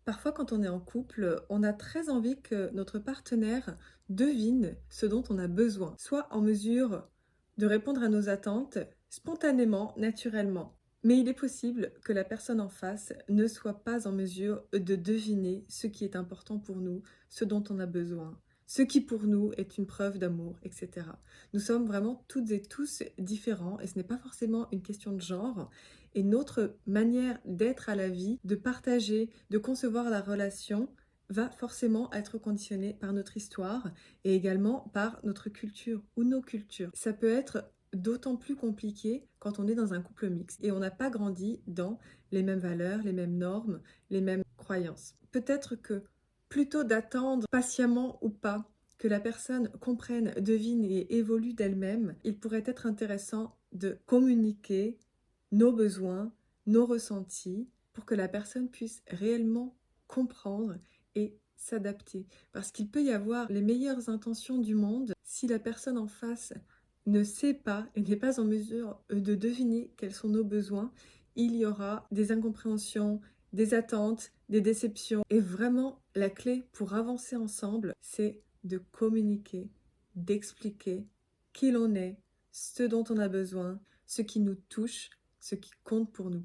Parfois, quand on est en couple, on a très envie que notre partenaire devine ce dont on a besoin, soit en mesure de répondre à nos attentes spontanément, naturellement. Mais il est possible que la personne en face ne soit pas en mesure de deviner ce qui est important pour nous, ce dont on a besoin, ce qui pour nous est une preuve d'amour, etc. Nous sommes vraiment toutes et tous différents et ce n'est pas forcément une question de genre. Et notre manière d'être à la vie, de partager, de concevoir la relation, va forcément être conditionnée par notre histoire et également par notre culture ou nos cultures. Ça peut être d'autant plus compliqué quand on est dans un couple mixte et on n'a pas grandi dans les mêmes valeurs, les mêmes normes, les mêmes croyances. Peut-être que plutôt d'attendre patiemment ou pas que la personne comprenne, devine et évolue d'elle-même, il pourrait être intéressant de communiquer nos besoins, nos ressentis, pour que la personne puisse réellement comprendre et s'adapter. Parce qu'il peut y avoir les meilleures intentions du monde, si la personne en face ne sait pas et n'est pas en mesure de deviner quels sont nos besoins, il y aura des incompréhensions, des attentes, des déceptions. Et vraiment, la clé pour avancer ensemble, c'est de communiquer, d'expliquer qui l'on est, ce dont on a besoin, ce qui nous touche, ce qui compte pour nous.